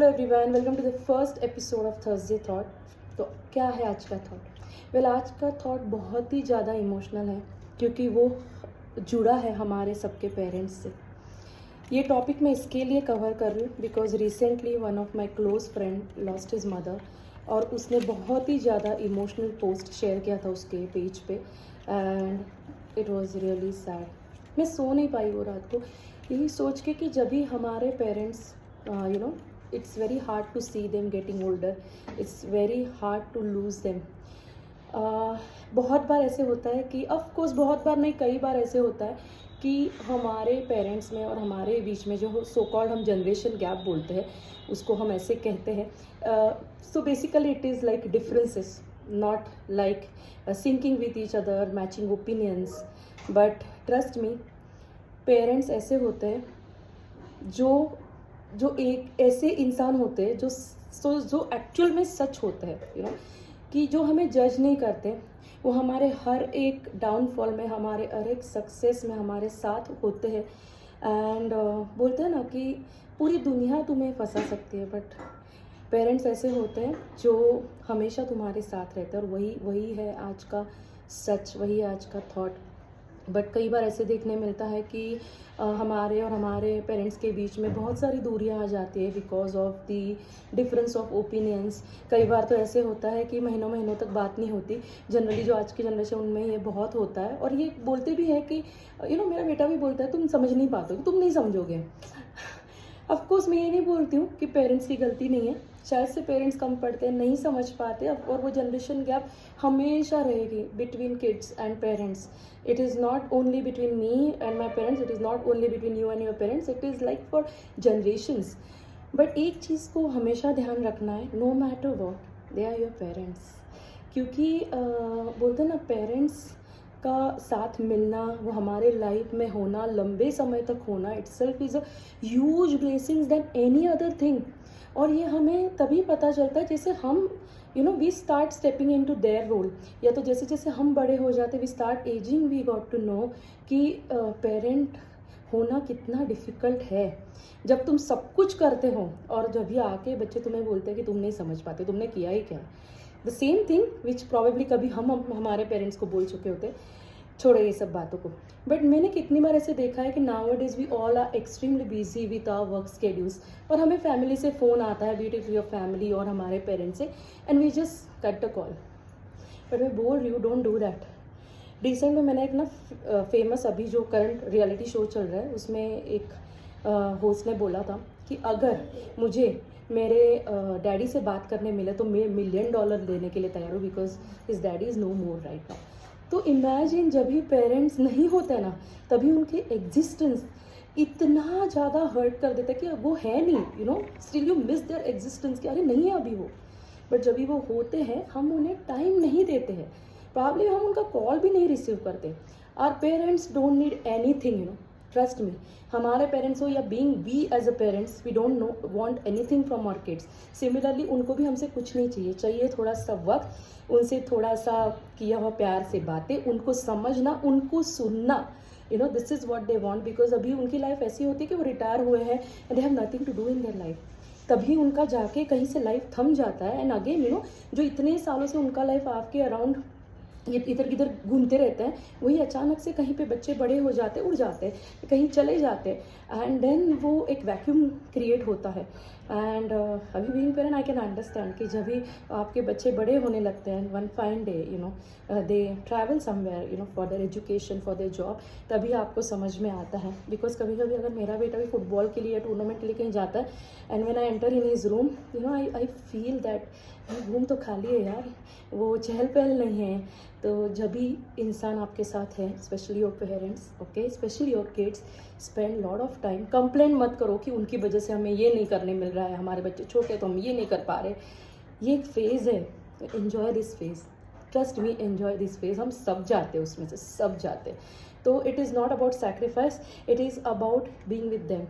Hello everyone, welcome to the first episode of Thursday thought. तो क्या है आज का थॉट? आज का थॉट बहुत ही ज़्यादा इमोशनल है क्योंकि वो जुड़ा है हमारे सबके पेरेंट्स से। ये टॉपिक मैं इसके लिए कवर कर रही हूँ because recently one of my close friend lost his mother और उसने बहुत ही ज़्यादा इमोशनल पोस्ट शेयर किया था उसके पेज पे and it was really sad. मैं सो नहीं पाई वो रात को, यही सोच के कि जब भी हमारे parents it's very hard to see them getting older, it's very hard to lose them. बहुत बार ऐसे होता है कि ऑफ कोर्स बहुत बार नहीं, कई बार ऐसे होता है कि हमारे पेरेंट्स में और हमारे बीच में जो सो कॉल्ड हम जनरेशन गैप बोलते हैं उसको हम ऐसे कहते हैं। So basically it is like differences, not like syncing with each other, matching opinions, but trust me parents ऐसे होते हैं जो एक ऐसे इंसान होते हैं जो एक्चुअल में सच होते हैं, कि जो हमें जज नहीं करते, वो हमारे हर एक डाउनफॉल में, हमारे हर एक सक्सेस में हमारे साथ होते हैं। एंड बोलते हैं ना कि पूरी दुनिया तुम्हें फंसा सकती है बट पेरेंट्स ऐसे होते हैं जो हमेशा तुम्हारे साथ रहते हैं, और वही है आज का सच, वही है आज का थॉट। बट कई बार ऐसे देखने मिलता है कि हमारे और हमारे पेरेंट्स के बीच में बहुत सारी दूरियां आ जाती है because of the difference of opinions. कई बार तो ऐसे होता है कि महीनों महीनों तक बात नहीं होती। जनरली जो आज की जनरेशन उनमें ये बहुत होता है, और ये बोलते भी है कि मेरा बेटा भी बोलता है तुम समझ नहीं पाते, तुम नहीं समझोगे। ऑफ कोर्स मैं ये नहीं बोलती हूँ कि पेरेंट्स की गलती नहीं है, शायद से पेरेंट्स कम पढ़ते हैं, नहीं समझ पाते, और वो जनरेशन गैप हमेशा रहेगी between kids and parents. It is not only between me and my parents, it is not only between you and your parents, it is like for generations. But एक चीज़ को हमेशा ध्यान रखना है, no matter what they are your parents. क्योंकि बोलते हैं ना, पेरेंट्स का साथ मिलना, वो हमारे लाइफ में होना, लंबे समय तक होना, itself is a huge blessings than any other thing. और ये हमें तभी पता चलता है जैसे हम we start stepping into their role, या तो जैसे जैसे हम बड़े हो जाते, we start ageing, we got to know कि पेरेंट होना कितना डिफ़िकल्ट है। जब तुम सब कुछ करते हो और जब भी आके बच्चे तुम्हें बोलते हैं कि तुम नहीं समझ पाते, तुमने किया ही क्या। The same thing which probably कभी हम हमारे पेरेंट्स को बोल चुके होते। छोड़ो ये सब बातों को, बट मैंने कितनी बार ऐसे देखा है कि nowadays we all are extremely busy with our work schedules, और हमें फैमिली से फ़ोन आता है, बीट इट योर फैमिली और हमारे पेरेंट्स से, and we just cut the call. But मैं बोल रही हूँ डोंट डू दैट। रिसेंट में मैंने एक ना फेमस, अभी जो करंट रियलिटी शो चल रहा है उसमें एक होस्ट ने बोला था कि अगर मुझे मेरे डैडी से बात करने मिले तो मैं $1,000,000 देने के लिए तैयार हूँ, because his daddy is no more right now. तो इमेजिन जब भी पेरेंट्स नहीं होते ना, तभी उनके एग्जिस्टेंस इतना ज़्यादा हर्ट कर देता है कि वो है नहीं, still you miss there existence, कि अरे नहीं है अभी वो। बट जब भी वो होते हैं हम उन्हें टाइम नहीं देते हैं, प्रॉब्ली हम उनका कॉल भी नहीं रिसीव करते। Our parents don't need any thing, trust me. हमारे पेरेंट्स हो या being we as a parents, we don't know want anything from our kids. Similarly उनको भी हमसे कुछ नहीं चाहिए थोड़ा सा वक्त, उनसे थोड़ा सा किया हुआ प्यार से बातें, उनको समझना, उनको सुनना। This is what they want, because अभी उनकी लाइफ ऐसी होती है कि वो रिटायर हुए हैं and they have nothing to do in their life. तभी उनका जाके कहीं से लाइफ थम जाता है, एंड अगेन जो इतने सालों से उनका लाइफ आपके अराउंड ये इधर किधर घूमते रहते हैं, वही अचानक से कहीं पे बच्चे बड़े हो जाते, उड़ जाते, कहीं चले जाते, एंड देन वो एक वैक्यूम क्रिएट होता है। एंड अभी being parent I can understand कि जब भी आपके बच्चे बड़े होने लगते हैं, one fine day they travel somewhere for their education, for their job, तभी आपको समझ में आता है। बिकॉज कभी कभी अगर मेरा बेटा भी फुटबॉल के लिए, टूर्नामेंट के लिए कहीं जाता है, and when I enter in his room, I feel that room तो खाली है यार, वो चहल पहल नहीं है। तो जब भी इंसान आपके साथ है, specially your parents, okay, specially your kids, spend lot of time. Complain मत करो कि उनकी वजह से हमें ये नहीं करने मिल रहा है, हमारे बच्चे छोटे तो हम ये नहीं कर पा रहे। ये एक फेज़ है, enjoy this phase, trust me, enjoy this phase. हम सब जाते हैं उसमें से, सब जाते। तो it is not about sacrifice, it is about being with them,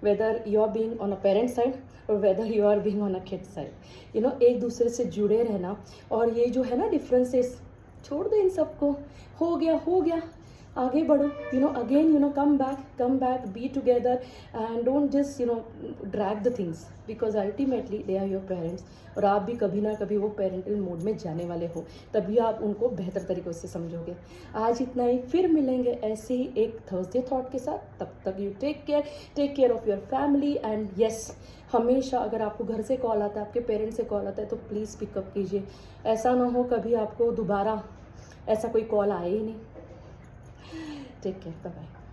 whether you are being on a parent side और whether you are being on a kid side. एक दूसरे से जुड़े रहना, और ये जो है ना डिफरेंसेस, छोड़ दो इन सबको। हो गया आगे बढ़ो, again come back, be together and don't just drag the things, because ultimately they are your parents, और आप भी कभी ना कभी वो पेरेंटल मोड में जाने वाले हो, तभी आप उनको बेहतर तरीक़े से समझोगे। आज इतना ही, फिर मिलेंगे ऐसे ही एक थर्सडे थॉट के साथ। तब तक you take care of your family, and yes, हमेशा अगर आपको घर से कॉल आता है, आपके पेरेंट्स से कॉल आता है, तो प्लीज़ पिकअप कीजिए। ऐसा ना हो कभी आपको दोबारा ऐसा कोई कॉल आए ही नहीं। Take care, bye bye.